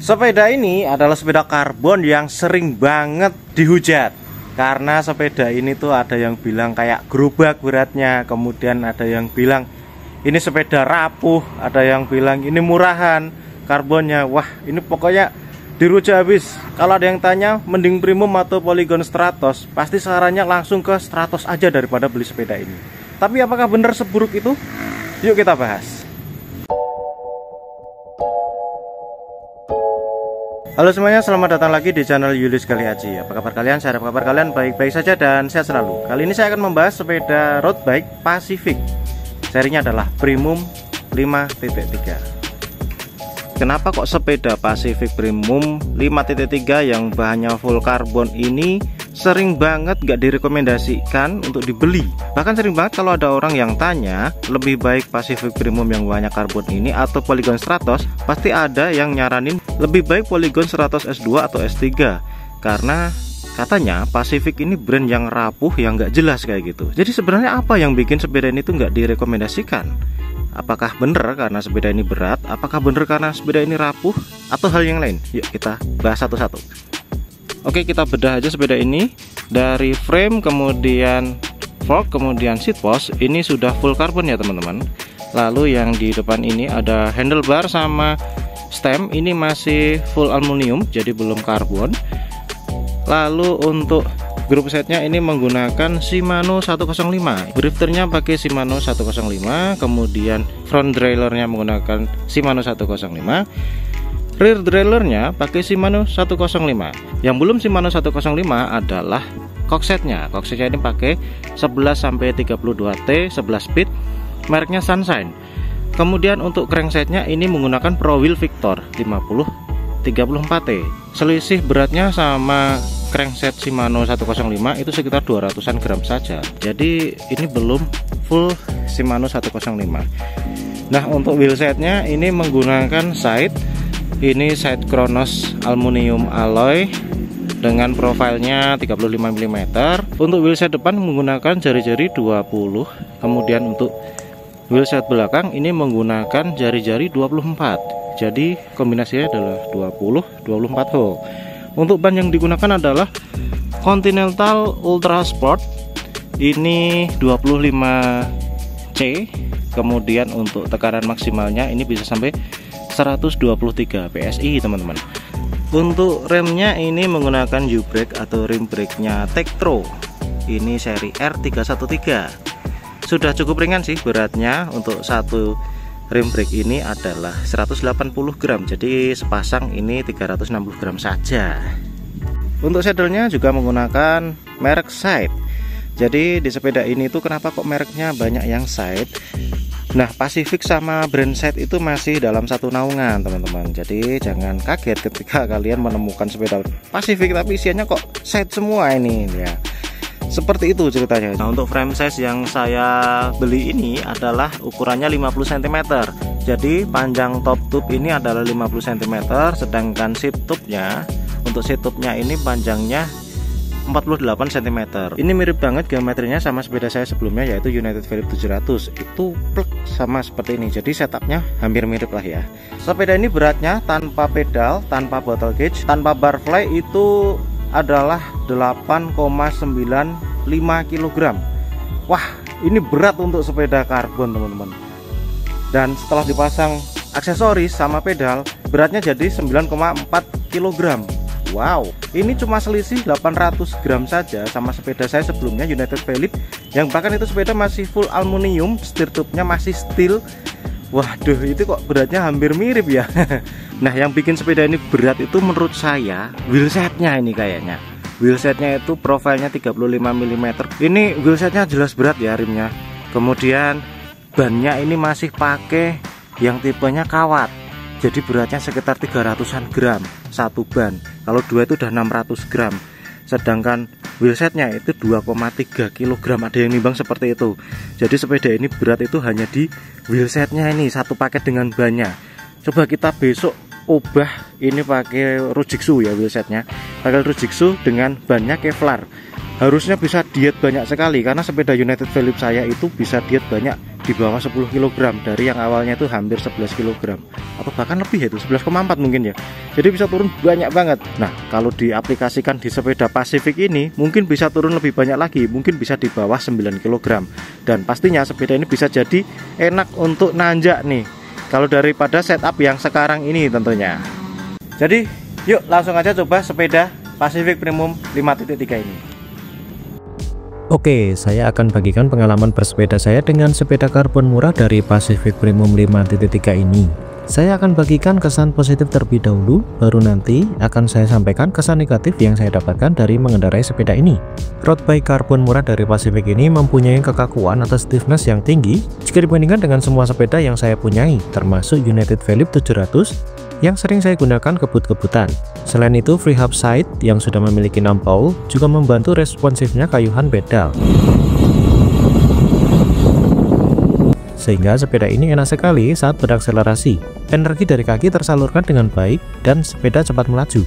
Sepeda ini adalah sepeda karbon yang sering banget dihujat. Karena sepeda ini tuh ada yang bilang kayak gerobak beratnya, kemudian ada yang bilang ini sepeda rapuh, ada yang bilang ini murahan karbonnya. Wah, ini pokoknya dirujak habis. Kalau ada yang tanya mending premium atau Polygon Stratos, pasti sarannya langsung ke Stratos aja daripada beli sepeda ini. Tapi apakah benar seburuk itu? Yuk kita bahas. Halo semuanya, selamat datang lagi di channel Yulis Gali Haji. Apa kabar kalian? Saya harap kabar kalian baik-baik saja dan sehat selalu. Kali ini saya akan membahas sepeda road bike Pacific. Serinya adalah Premium 5.3. Kenapa kok sepeda Pacific Premium 5.3 yang bahannya full karbon ini sering banget gak direkomendasikan untuk dibeli? Bahkan sering banget kalau ada orang yang tanya lebih baik Pacific Premium yang bahannya karbon ini atau Polygon Stratos, pasti ada yang nyaranin lebih baik Polygon Stratos S2 atau S3, karena katanya Pacific ini brand yang rapuh, yang gak jelas kayak gitu. Jadi sebenarnya apa yang bikin sepeda ini tuh gak direkomendasikan? Apakah bener karena sepeda ini berat? Apakah bener karena sepeda ini rapuh? Atau hal yang lain? Yuk kita bahas satu-satu. Oke, kita bedah aja sepeda ini. Dari frame, kemudian fork, kemudian seat post, ini sudah full karbon ya teman-teman. Lalu yang di depan ini ada handlebar sama stem, ini masih full aluminium, jadi belum karbon. Lalu untuk grup setnya ini menggunakan Shimano 105, drifternya pakai Shimano 105, kemudian front derailleurnya menggunakan Shimano 105, rear derailleurnya pakai Shimano 105. Yang belum Shimano 105 adalah cocksetnya. Cocksetnya ini pakai 11-32T 11 speed, mereknya Sunshine. Kemudian untuk cranksetnya ini menggunakan Pro Wheel Victor 50-34T. Selisih beratnya sama crankset Shimano 105 itu sekitar 200-an gram saja. Jadi ini belum full Shimano 105. Nah, untuk wheelsetnya ini menggunakan side, ini side Kronos aluminium alloy dengan profilnya 35 mm. Untuk wheelset depan menggunakan jari-jari 20. Kemudian untuk wheelset belakang ini menggunakan jari-jari 24. Jadi kombinasinya adalah 20-24 hole. Untuk ban yang digunakan adalah Continental Ultra Sport, ini 25C. Kemudian untuk tekanan maksimalnya ini bisa sampai 123 PSI teman-teman. Untuk remnya ini menggunakan U-brake atau rim brake-nya Tektro, ini seri R313. Sudah cukup ringan sih beratnya. Untuk satu rim brake ini adalah 180 gram, jadi sepasang ini 360 gram saja. Untuk saddle-nya juga menggunakan merek Side. Jadi di sepeda ini tuh kenapa kok mereknya banyak yang Side? Nah, Pacific sama brand Side itu masih dalam satu naungan teman-teman. Jadi jangan kaget ketika kalian menemukan sepeda Pacific tapi isinya kok Side semua ini ya. Seperti itu ceritanya. Nah, untuk frame size yang saya beli ini adalah ukurannya 50 cm. Jadi panjang top tube ini adalah 50 cm, sedangkan seat tube-nya, untuk seat tube-nya ini panjangnya 48 cm. Ini mirip banget geometrinya sama sepeda saya sebelumnya, yaitu United Philips 700. Itu plek sama seperti ini. Jadi setupnya hampir mirip lah ya. Sepeda ini beratnya tanpa pedal, tanpa bottle gauge, tanpa bar fly itu adalah 8,95 kg. Wah, ini berat untuk sepeda karbon teman-teman. Dan setelah dipasang aksesoris sama pedal, beratnya jadi 9,4 kg. Wow, ini cuma selisih 800 gram saja sama sepeda saya sebelumnya United Philips, yang bahkan itu sepeda masih full aluminium, setir tube-nya masih steel. Waduh, itu kok beratnya hampir mirip ya. Nah, yang bikin sepeda ini berat itu menurut saya wheelsetnya ini kayaknya. Wheelsetnya itu profilnya 35 mm. Ini wheelsetnya jelas berat ya rimnya. Kemudian bannya ini masih pakai yang tipenya kawat. Jadi beratnya sekitar 300-an gram satu ban. Kalau dua itu udah 600 gram. Sedangkan wheelsetnya itu 2,3 kg, ada yang nimbang seperti itu. Jadi sepeda ini berat itu hanya di wheelsetnya ini, satu paket dengan bannya. Coba kita besok ubah ini pakai Rujitsu ya wheelsetnya, pakai Rujitsu dengan bannya Kevlar. Harusnya bisa diet banyak sekali, karena sepeda United Philips saya itu bisa diet banyak di bawah 10 kg dari yang awalnya itu hampir 11 kg atau bahkan lebih, itu 11,4 mungkin ya. Jadi bisa turun banyak banget. Nah, kalau diaplikasikan di sepeda Pacific ini mungkin bisa turun lebih banyak lagi, mungkin bisa di bawah 9 kg. Dan pastinya sepeda ini bisa jadi enak untuk nanjak nih, kalau daripada setup yang sekarang ini tentunya. Jadi yuk langsung aja coba sepeda Pacific Premium 5.3 ini. Oke, saya akan bagikan pengalaman bersepeda saya dengan sepeda karbon murah dari Pacific Premium 5.3 ini. Saya akan bagikan kesan positif terlebih dahulu, baru nanti akan saya sampaikan kesan negatif yang saya dapatkan dari mengendarai sepeda ini. Road bike karbon murah dari Pacific ini mempunyai kekakuan atau stiffness yang tinggi jika dibandingkan dengan semua sepeda yang saya punyai, termasuk United Philip 700 yang sering saya gunakan kebut-kebutan. Selain itu, free hub side yang sudah memiliki 6 pawl juga membantu responsifnya kayuhan pedal, sehingga sepeda ini enak sekali saat berakselerasi. Energi dari kaki tersalurkan dengan baik dan sepeda cepat melaju.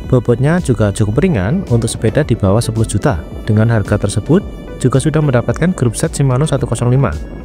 Bobotnya juga cukup ringan untuk sepeda di bawah 10 juta. Dengan harga tersebut juga sudah mendapatkan grup set Shimano 105.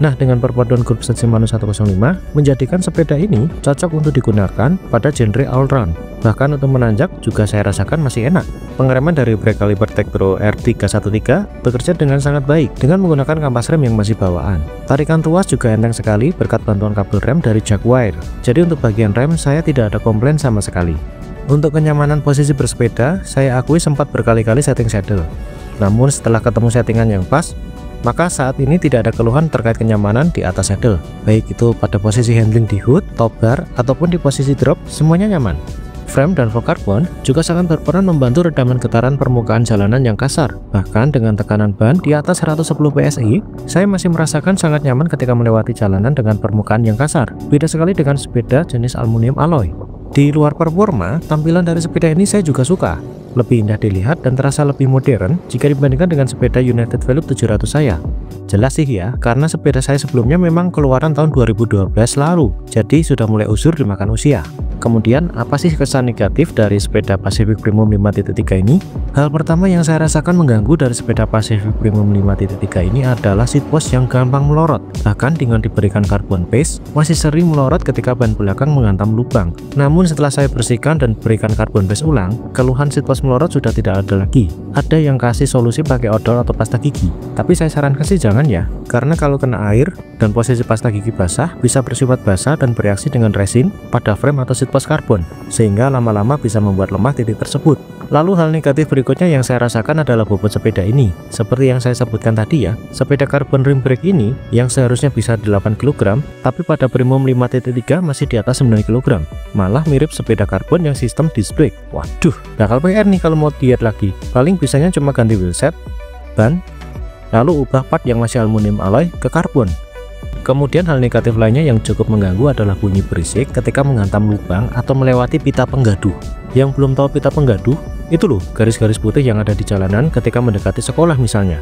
Nah, dengan perpaduan grup set Shimano 105 menjadikan sepeda ini cocok untuk digunakan pada genre all-round. Bahkan untuk menanjak juga saya rasakan masih enak. Pengereman dari brake kaliber Tektro R313 bekerja dengan sangat baik dengan menggunakan kampas rem yang masih bawaan. Tarikan tuas juga enteng sekali berkat bantuan kabel rem dari Jaguar. Jadi untuk bagian rem saya tidak ada komplain sama sekali. Untuk kenyamanan posisi bersepeda, saya akui sempat berkali-kali setting saddle. Namun setelah ketemu settingan yang pas, maka saat ini tidak ada keluhan terkait kenyamanan di atas saddle. Baik itu pada posisi handling di hood, top bar, ataupun di posisi drop, semuanya nyaman. Frame dan fork karbon juga sangat berperan membantu redaman getaran permukaan jalanan yang kasar. Bahkan dengan tekanan ban di atas 110 PSI, saya masih merasakan sangat nyaman ketika melewati jalanan dengan permukaan yang kasar. Beda sekali dengan sepeda jenis aluminium alloy. Di luar performa, tampilan dari sepeda ini saya juga suka. Lebih indah dilihat dan terasa lebih modern jika dibandingkan dengan sepeda United Philip 700 saya. Jelas sih ya, karena sepeda saya sebelumnya memang keluaran tahun 2012 lalu, jadi sudah mulai usur dimakan usia. Kemudian, apa sih kesan negatif dari sepeda Pacific Premium 5.3 ini? Hal pertama yang saya rasakan mengganggu dari sepeda Pacific Premium 5.3 ini adalah seat post yang gampang melorot. Bahkan dengan diberikan carbon base, masih sering melorot ketika ban belakang menghantam lubang. Namun setelah saya bersihkan dan berikan carbon base ulang, keluhan seat post melorot sudah tidak ada lagi. Ada yang kasih solusi pakai odol atau pasta gigi, tapi saya sarankan sih jangan ya, karena kalau kena air dan posisi pasta gigi basah bisa bersifat basah dan bereaksi dengan resin pada frame atau seat post karbon, sehingga lama-lama bisa membuat lemah titik tersebut. Lalu hal negatif berikutnya yang saya rasakan adalah bobot sepeda ini. Seperti yang saya sebutkan tadi ya, sepeda carbon rim brake ini yang seharusnya bisa 8 kg, tapi pada Premium 5.3 masih di atas 9 kg. Malah mirip sepeda karbon yang sistem disc brake. Waduh, bakal PR nih kalau mau diet lagi. Paling bisanya cuma ganti wheelset, ban, lalu ubah part yang masih aluminium alloy ke karbon. Kemudian hal negatif lainnya yang cukup mengganggu adalah bunyi berisik ketika menghantam lubang atau melewati pita penggaduh. Yang belum tahu pita penggaduh, itu loh garis-garis putih yang ada di jalanan ketika mendekati sekolah misalnya.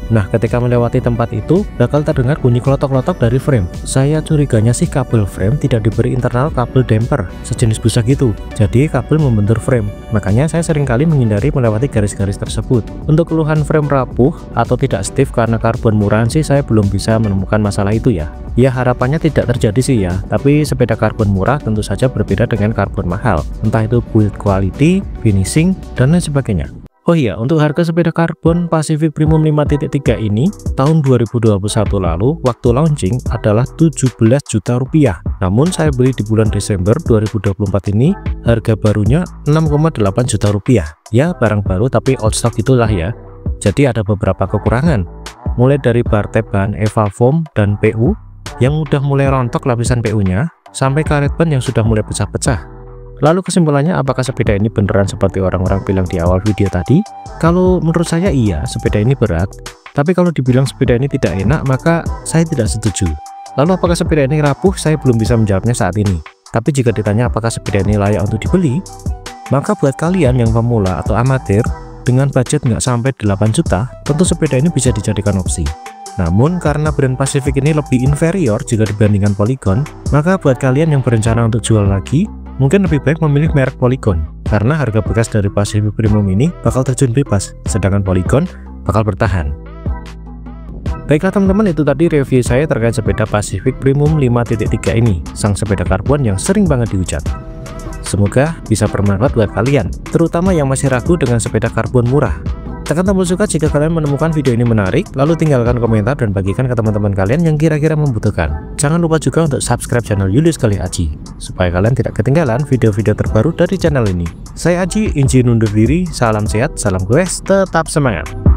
Nah, ketika melewati tempat itu bakal terdengar bunyi klotok-klotok dari frame. Saya curiganya sih kabel frame tidak diberi internal kabel damper sejenis busa gitu, jadi kabel membentur frame. Makanya saya seringkali menghindari melewati garis-garis tersebut. Untuk keluhan frame rapuh atau tidak stiff karena karbon murahan sih saya belum bisa menemukan masalah itu ya. Ya harapannya tidak terjadi sih ya, tapi sepeda karbon murah tentu saja berbeda dengan karbon mahal, entah itu build quality, finishing, dan lain sebagainya. Oh iya, untuk harga sepeda karbon Pacific Premium 5.3 ini tahun 2021 lalu waktu launching adalah 17 juta rupiah. Namun saya beli di bulan Desember 2024 ini harga barunya 6,8 juta rupiah. Ya barang baru tapi old stock itulah ya. Jadi ada beberapa kekurangan. Mulai dari bar tab bahan Eva Foam dan PU yang udah mulai rontok lapisan PU-nya sampai karet ban yang sudah mulai pecah-pecah. Lalu kesimpulannya, apakah sepeda ini beneran seperti orang-orang bilang di awal video tadi? Kalau menurut saya iya, sepeda ini berat. Tapi kalau dibilang sepeda ini tidak enak, maka saya tidak setuju. Lalu apakah sepeda ini rapuh? Saya belum bisa menjawabnya saat ini. Tapi jika ditanya apakah sepeda ini layak untuk dibeli, maka buat kalian yang pemula atau amatir dengan budget nggak sampai 8 juta, tentu sepeda ini bisa dijadikan opsi. Namun karena brand Pacific ini lebih inferior jika dibandingkan Polygon, maka buat kalian yang berencana untuk jual lagi, mungkin lebih baik memilih merek Polygon, karena harga bekas dari Pacific Premium ini bakal terjun bebas, sedangkan Polygon bakal bertahan. Baiklah teman-teman, itu tadi review saya terkait sepeda Pacific Premium 5.3 ini, sang sepeda karbon yang sering banget dihujat. Semoga bisa bermanfaat buat kalian, terutama yang masih ragu dengan sepeda karbon murah. Tekan tombol suka jika kalian menemukan video ini menarik, lalu tinggalkan komentar dan bagikan ke teman-teman kalian yang kira-kira membutuhkan. Jangan lupa juga untuk subscribe channel Julius Kali Aji, supaya kalian tidak ketinggalan video-video terbaru dari channel ini. Saya Aji, izin undur diri, salam sehat, salam goes, tetap semangat.